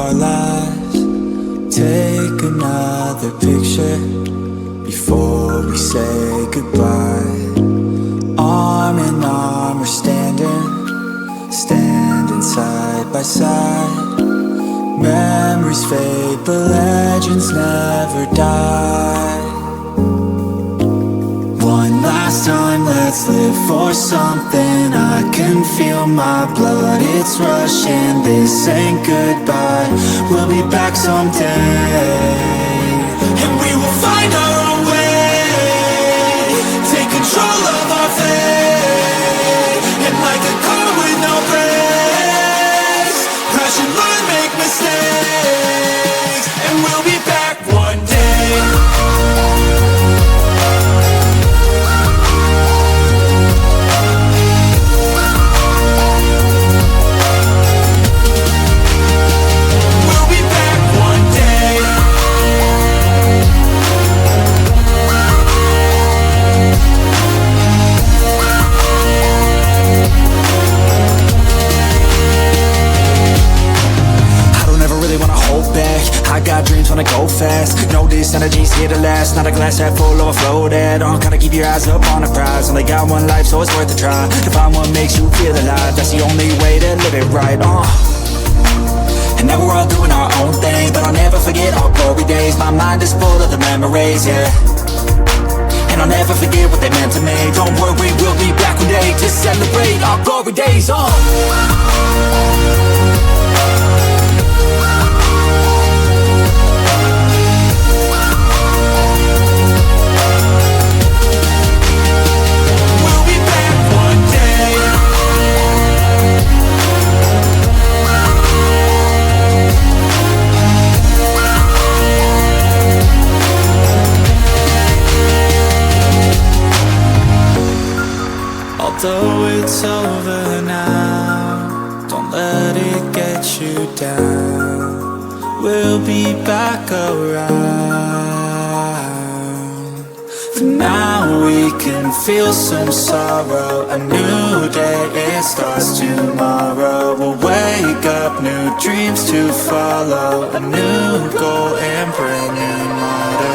our last. Take another picture before we say goodbye. Arm in arm we're standing side by side. Memories fade but legends never die. One last time, let's live for something. I can feel my blood, it's rushing. This ain't goodbye, we'll be back someday. And we will find our own way. Take control of our fate. And like a car with no brakes, crash and learn, make mistakes. And we'll be back one day. I got dreams, wanna go fast. Know this energy's here to last. Not a glass half full, overflow that. Gotta keep your eyes up on the prize. Only got one life, so it's worth a try. To find what makes you feel alive, that's the only way to live it right. And now we're all doing our own thing, but I'll never forget our glory days. My mind is full of the memories, yeah. And I'll never forget what they meant to me. Don't worry, we'll be back one day to celebrate our glory days. Although it's over now, don't let it get you down. We'll be back around. For now we can feel some sorrow. A new day, it starts tomorrow. We'll wake up, new dreams to follow. A new goal and brand new motto.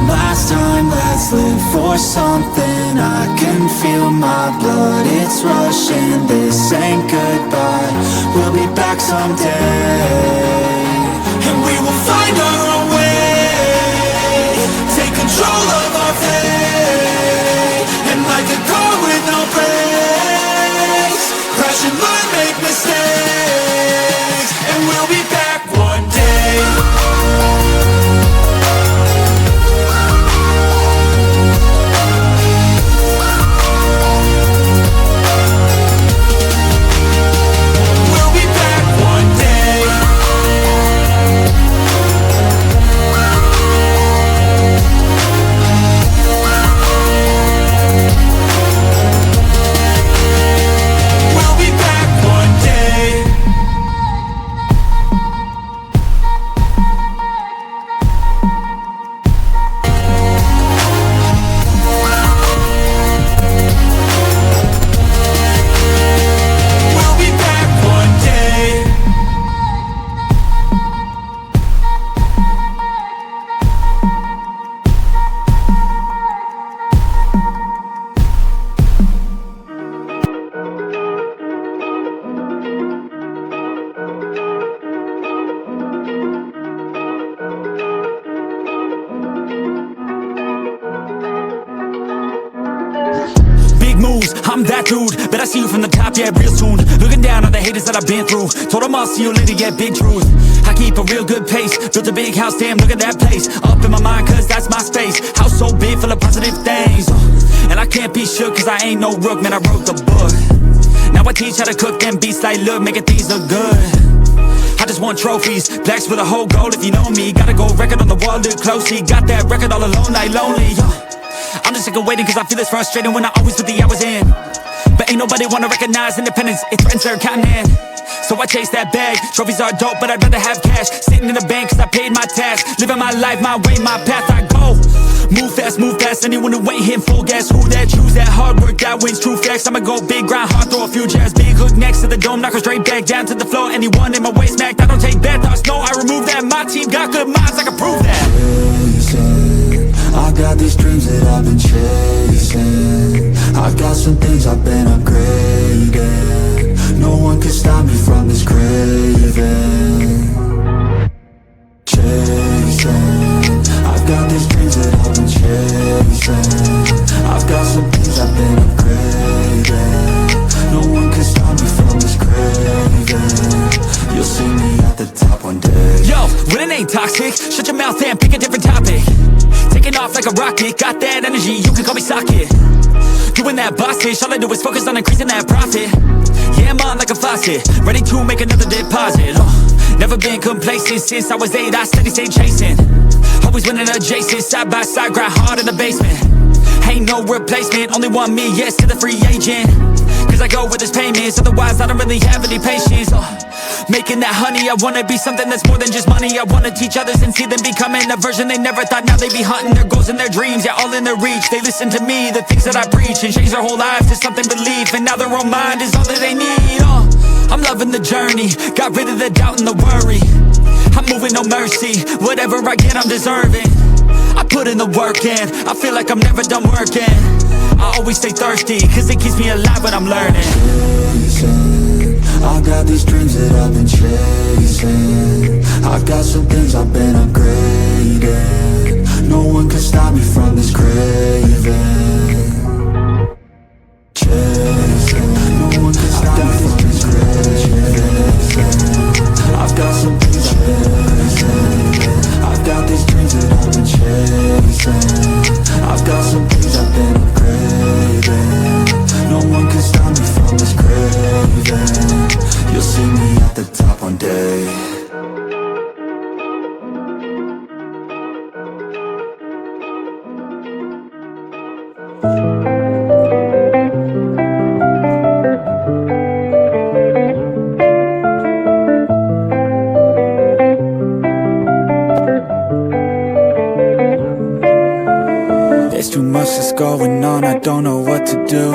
Last time, let's live for something. I can feel my blood, it's rushing. This ain't goodbye, we'll be back someday. And we will find our own way. Take control of our fate. And like a car with no brakes, crash and learn, make mistakes. And we'll be back one day. I'm that dude, bet I see you from the top, yeah, real soon. Looking down on the haters that I've been through. Told them I'll see you later, yeah, big truth. I keep a real good pace, built a big house, damn, look at that place. Up in my mind, cause that's my space. House so big, full of positive things. And I can't be shook, cause I ain't no rook, man, I wrote the book. Now I teach how to cook them beats like, look, making things look good. I just want trophies, plaques with a whole goal if you know me. Gotta go record on the wall, look closely. Got that record all alone, like lonely. I'm just sick of waiting cause I feel it's frustrating when I always put the hours in. But ain't nobody wanna recognize independence, it threatens their continent. So I chase that bag, trophies are dope but I'd rather have cash. Sitting in the bank cause I paid my tax. Living my life, my way, my path, I go. Move fast, anyone who ain't hitting full gas. Who that? Choose that, hard work, that wins, true facts. I'ma go big, grind hard, throw a few jabs. Big hook next to the dome, knock her straight back down to the floor. Anyone in my way smacked, I don't take bad thoughts, no, I remove that. My team got good minds, I can prove that. Chasing, I got these dreams that I've been chasing. I got some things I've been upgrading. No one can stop me from this craving. Chasing, I've got these dreams that I've been chasing. I've got some things I've been upgrading. No one can stop me from this craving. You'll see me at the top one day. Yo, when it ain't toxic, shut your mouth and pick a different topic. Taking off like a rocket, got that energy, you can call me socket. Doing that boss ish, all I do is focus on increasing that profit. Yeah, I'm on like a faucet, ready to make another deposit. Never been complacent, since I was 8, I steady stay chasing. Always winning adjacent, side by side, grind hard in the basement. Ain't no replacement, only want me, yes to the free agent. Cause I go where there's payments, otherwise I don't really have any patience. Making that honey, I wanna be something that's more than just money. I wanna teach others and see them becoming a version they never thought. Now they be hunting their goals and their dreams, yeah, all in their reach. They listen to me, the things that I preach, and change their whole lives to something belief. And now their own mind is all that they need. I'm loving the journey, got rid of the doubt and the worry. I'm moving no mercy, whatever I get I'm deserving. I put in the work in, I feel like I'm never done working. I always stay thirsty, cause it keeps me alive when I'm learning. Chasing, I got these dreams that I've been chasing. I got some things I've been upgrading. No one can stop me from this craving. Chasing, no one can stop me from this craving. I've got some things I've been chasing. I've got these dreams that I've been chasing. I've got some things I've been upgrading. No one can stop me from this craving. You'll see me at the top one day. There's too much that's going on, I don't know what to do.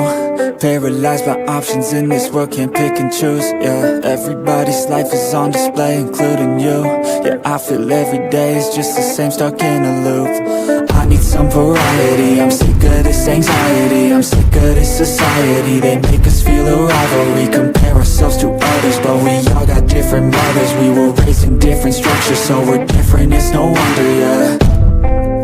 Paralyzed by options in this world, can't pick and choose. Yeah, everybody's life is on display, including you. Yeah, I feel every day is just the same, stuck in a loop. I need some variety, I'm sick of this anxiety. I'm sick of this society, they make us feel a rivalry. Compare ourselves to others, but we all got different mothers. We were raised in different structures, so we're different, it's no wonder, yeah.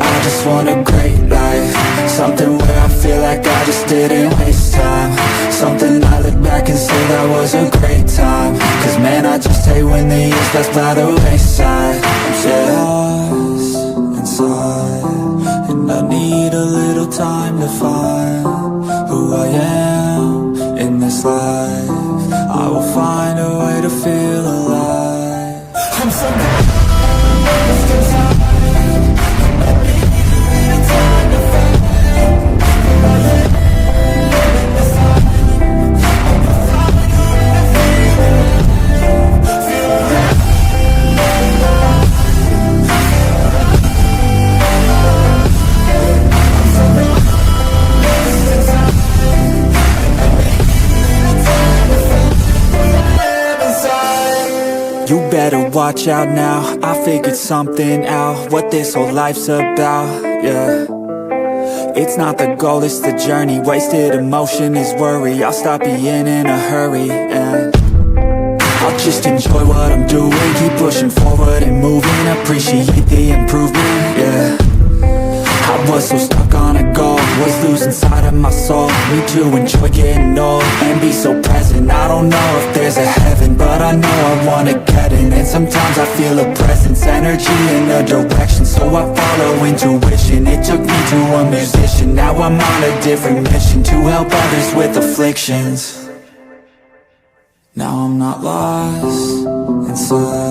I just want a great life, something where I feel like I just didn't waste time. Something I look back and say that was a great time. Cause man, I just hate when the years pass by the wayside. I'm lost inside, and I need a little time to find who I am in this life. I will find a way to feel alive. I'm so lost inside. You better watch out now, I figured something out, what this whole life's about, yeah. It's not the goal, it's the journey, wasted emotion is worry. I'll stop being in a hurry, and I'll just enjoy what I'm doing. Keep pushing forward and moving, appreciate the improvement, yeah. I was so stuck on a goal, was losing sight of my soul. Need to enjoy getting old and be so present. I don't know if there's a heaven, but I know I wanna get in. And sometimes I feel a presence, energy in a direction, so I follow intuition. It took me to a musician, now I'm on a different mission, to help others with afflictions. Now I'm not lost inside,